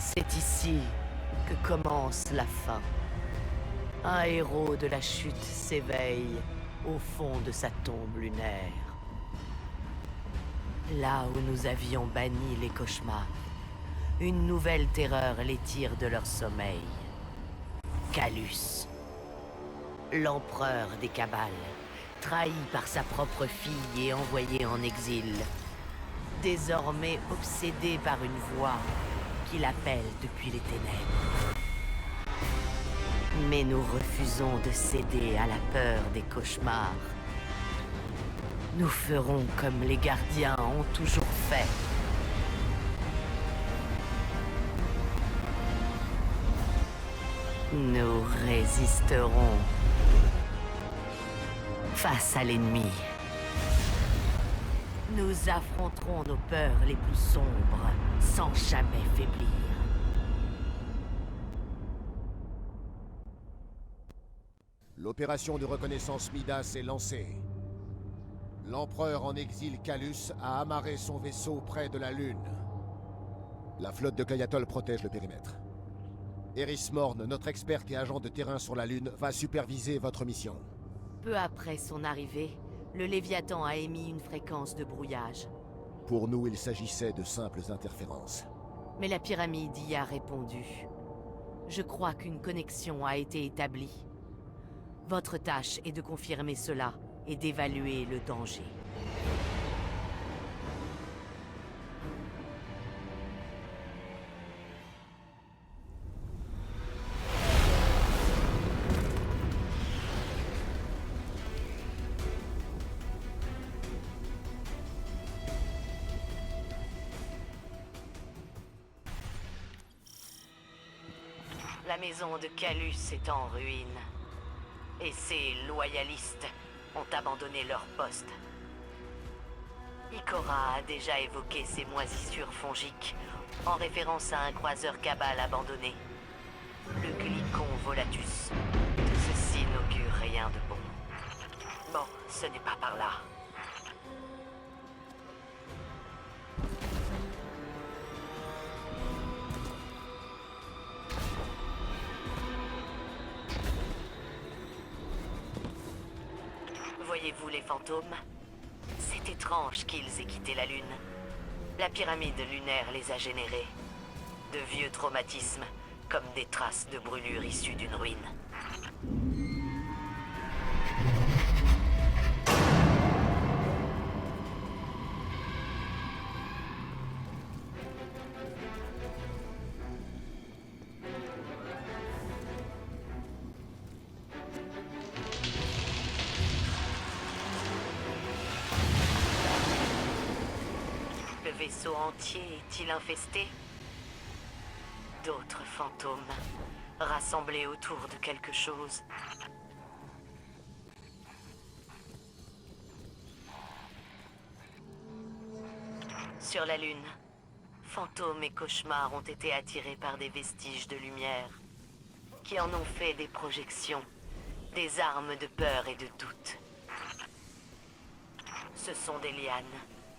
C'est ici que commence la fin. Un héros de la chute s'éveille au fond de sa tombe lunaire. Là où nous avions banni les cauchemars, une nouvelle terreur les tire de leur sommeil. Calus, l'empereur des Cabales, trahi par sa propre fille et envoyé en exil. Désormais obsédé par une voix qui l'appelle depuis les ténèbres. Mais nous refusons de céder à la peur des cauchemars. Nous ferons comme les gardiens ont toujours fait. Nous résisterons face à l'ennemi. Nous affronterons nos peurs les plus sombres sans jamais faiblir. L'opération de reconnaissance Midas est lancée. L'empereur en exil Calus a amarré son vaisseau près de la Lune. La flotte de Clayatol protège le périmètre. Eris Morn, notre experte et agent de terrain sur la Lune, va superviser votre mission. Peu après son arrivée, le Léviathan a émis une fréquence de brouillage. Pour nous, il s'agissait de simples interférences. Mais la pyramide y a répondu. Je crois qu'une connexion a été établie. Votre tâche est de confirmer cela et d'évaluer le danger. La maison de Calus est en ruine. Et ces loyalistes ont abandonné leur poste. Ikora a déjà évoqué ces moisissures fongiques en référence à un croiseur cabal abandonné. Le Glycon Volatus. Tout ceci n'augure rien de bon. Bon, ce n'est pas par là. Voyez-vous les fantômes? C'est étrange qu'ils aient quitté la Lune. La pyramide lunaire les a générés. De vieux traumatismes, comme des traces de brûlures issues d'une ruine. Le vaisseau entier est-il infesté? D'autres fantômes, rassemblés autour de quelque chose. Sur la Lune, fantômes et cauchemars ont été attirés par des vestiges de lumière, qui en ont fait des projections, des armes de peur et de doute. Ce sont des lianes,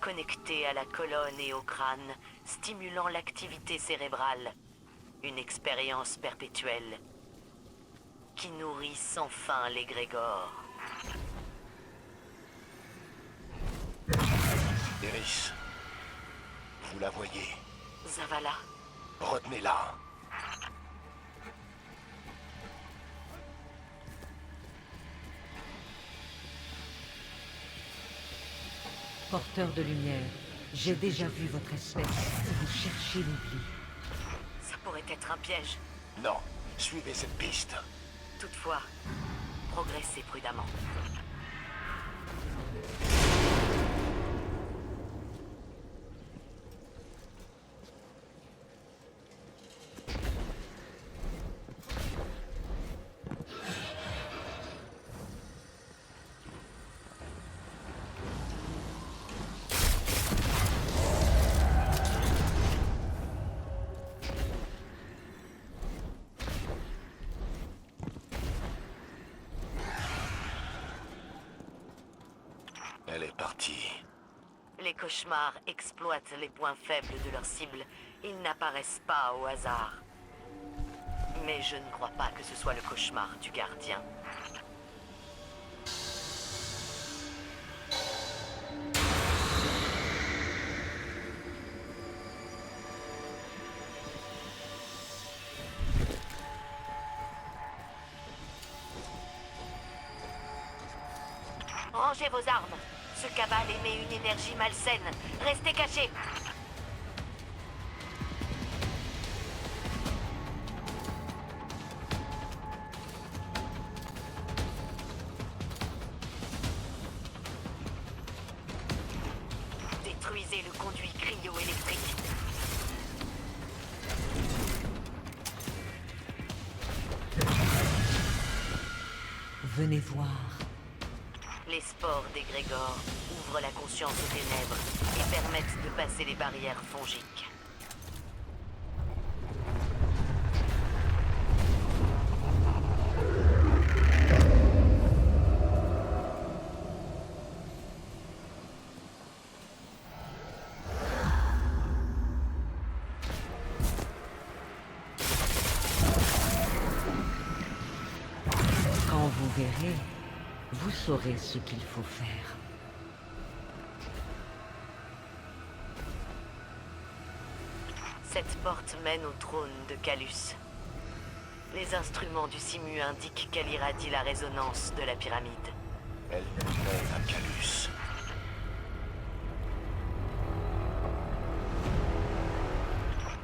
connectées à la colonne et au crâne, stimulant l'activité cérébrale. Une expérience perpétuelle qui nourrit sans fin l'égrégore. Eris, vous la voyez. Zavala, Retenez-la. Porteur de lumière, j'ai déjà vu votre espèce. Vous cherchez l'oubli. ça pourrait être un piège. Non, suivez cette piste. Toutefois, progressez prudemment. Elle est partie. Les cauchemars exploitent les points faibles de leur cible Ils n'apparaissent pas au hasard. Mais je ne crois pas que ce soit le cauchemar du gardien. Rangez vos armes. Ce cabal émet une énergie malsaine. Restez cachés. Détruisez le conduit cryo-électrique. Venez voir. Les spores d'égrégore ouvrent la conscience aux ténèbres et permettent de passer les barrières fongiques. Quand vous verrez, vous saurez ce qu'il faut faire. Cette porte mène au trône de Calus. Les instruments du Simu indiquent qu'elle irradie la résonance de la pyramide. Elle mène à Calus.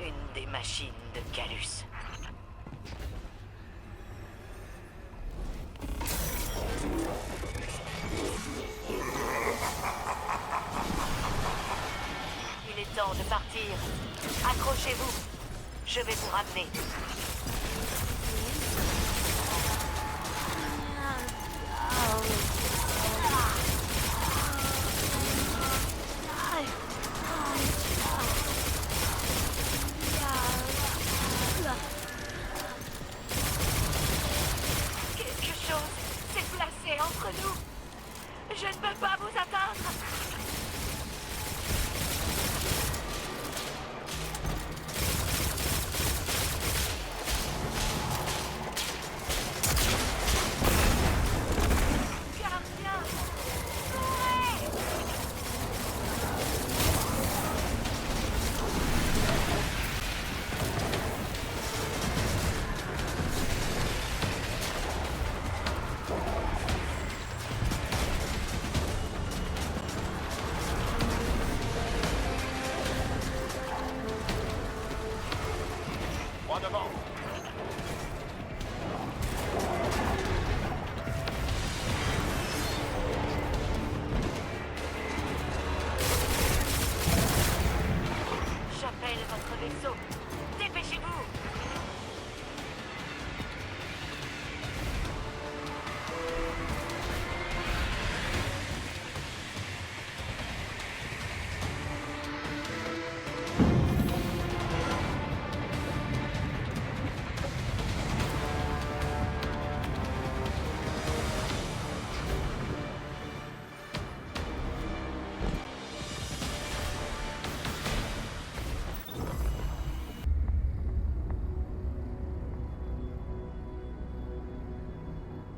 Une des machines de Calus. Il est temps de partir. Accrochez-vous. Je vais vous ramener. Quelque chose s'est placé entre nous. Je ne peux pas vous atteindre. Gardien, courez! Droit devant. J'appelle votre vaisseau. Dépêchez-vous.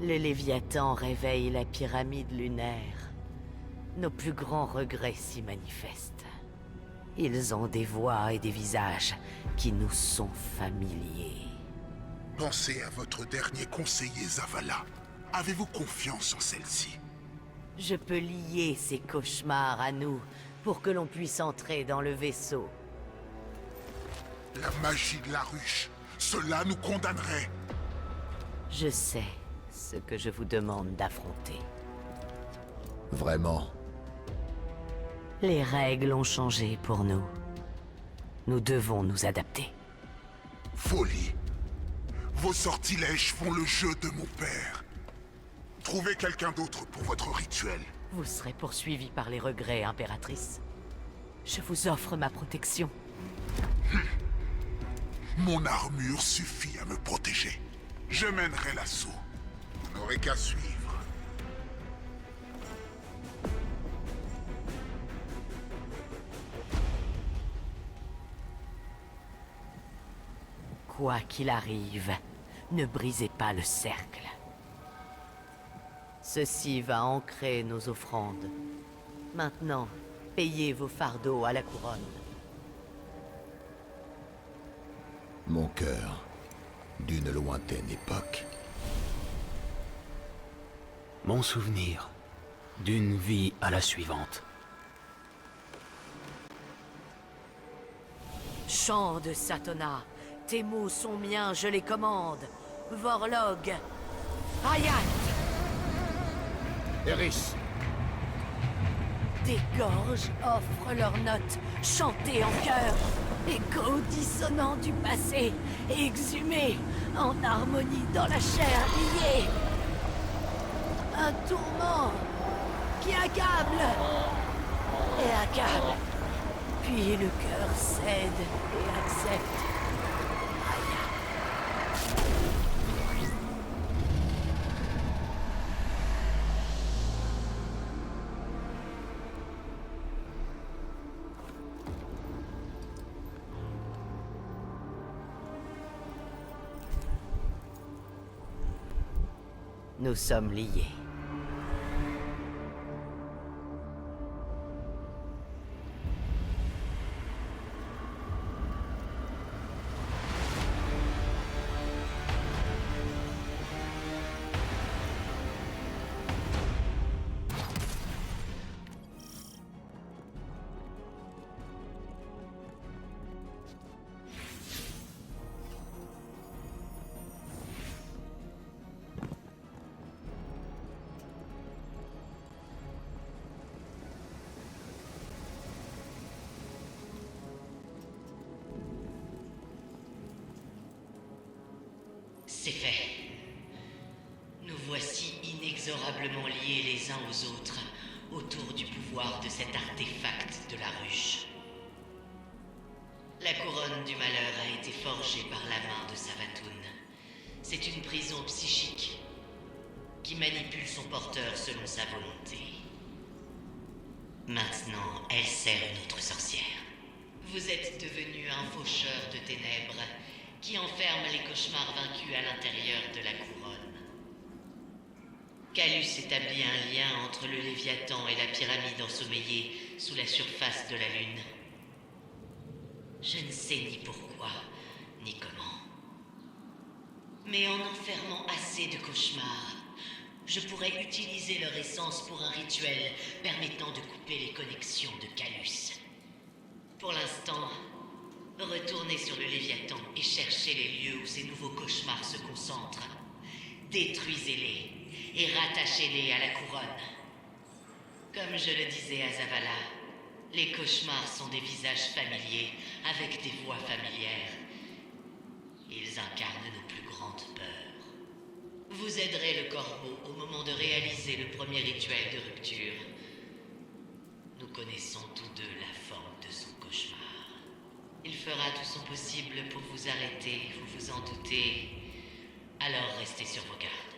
Le Léviathan réveille la pyramide lunaire. Nos plus grands regrets s'y manifestent. Ils ont des voix et des visages qui nous sont familiers. Pensez à votre dernier conseiller, Zavala. Avez-vous confiance en celle-ci? Je peux lier ces cauchemars à nous pour que l'on puisse entrer dans le vaisseau. La magie de la ruche, cela nous condamnerait. Je sais ce que je vous demande d'affronter. Vraiment? Les règles ont changé pour nous. Nous devons nous adapter. Folie. Vos sortilèges font le jeu de mon père. Trouvez quelqu'un d'autre pour votre rituel. Vous serez poursuivi par les regrets, impératrice. Je vous offre ma protection. Mon armure suffit à me protéger. Je mènerai l'assaut. Vous n'aurez qu'à suivre. Quoi qu'il arrive, ne brisez pas le cercle. Ceci va ancrer nos offrandes. Maintenant, payez vos fardeaux à la couronne. Mon cœur, d'une lointaine époque. Mon souvenir, d'une vie à la suivante. Chant de Satona, tes mots sont miens, je les commande. Vorlog, Hayat, Eris, des gorges offrent leurs notes, chantées en chœur. Écho dissonant du passé, exhumé en harmonie dans la chair liée. Un tourment qui accable et accable. Puis le cœur cède et accepte. Nous sommes liés. C'est fait. Nous voici inexorablement liés les uns aux autres autour du pouvoir de cet artefact de la ruche. La couronne du malheur a été forgée par la main de Savathûn. C'est une prison psychique qui manipule son porteur selon sa volonté. Maintenant, elle sert une autre sorcière. Vous êtes devenu un faucheur de ténèbres qui enferme les cauchemars vaincus à l'intérieur de la couronne. Calus établit un lien entre le Léviathan et la pyramide ensommeillée sous la surface de la Lune. Je ne sais ni pourquoi, ni comment. Mais en enfermant assez de cauchemars, je pourrais utiliser leur essence pour un rituel permettant de couper les connexions de Calus. Pour l'instant, retournez sur le Léviathan et cherchez les lieux où ces nouveaux cauchemars se concentrent. Détruisez-les et rattachez-les à la couronne. Comme je le disais à Zavala, les cauchemars sont des visages familiers avec des voix familières. Ils incarnent nos plus grandes peurs. Vous aiderez le corbeau au moment de réaliser le premier rituel de rupture. Nous connaissons tous deux la forme de son cauchemar. Il fera tout son possible pour vous arrêter, vous vous en doutez. Alors restez sur vos gardes.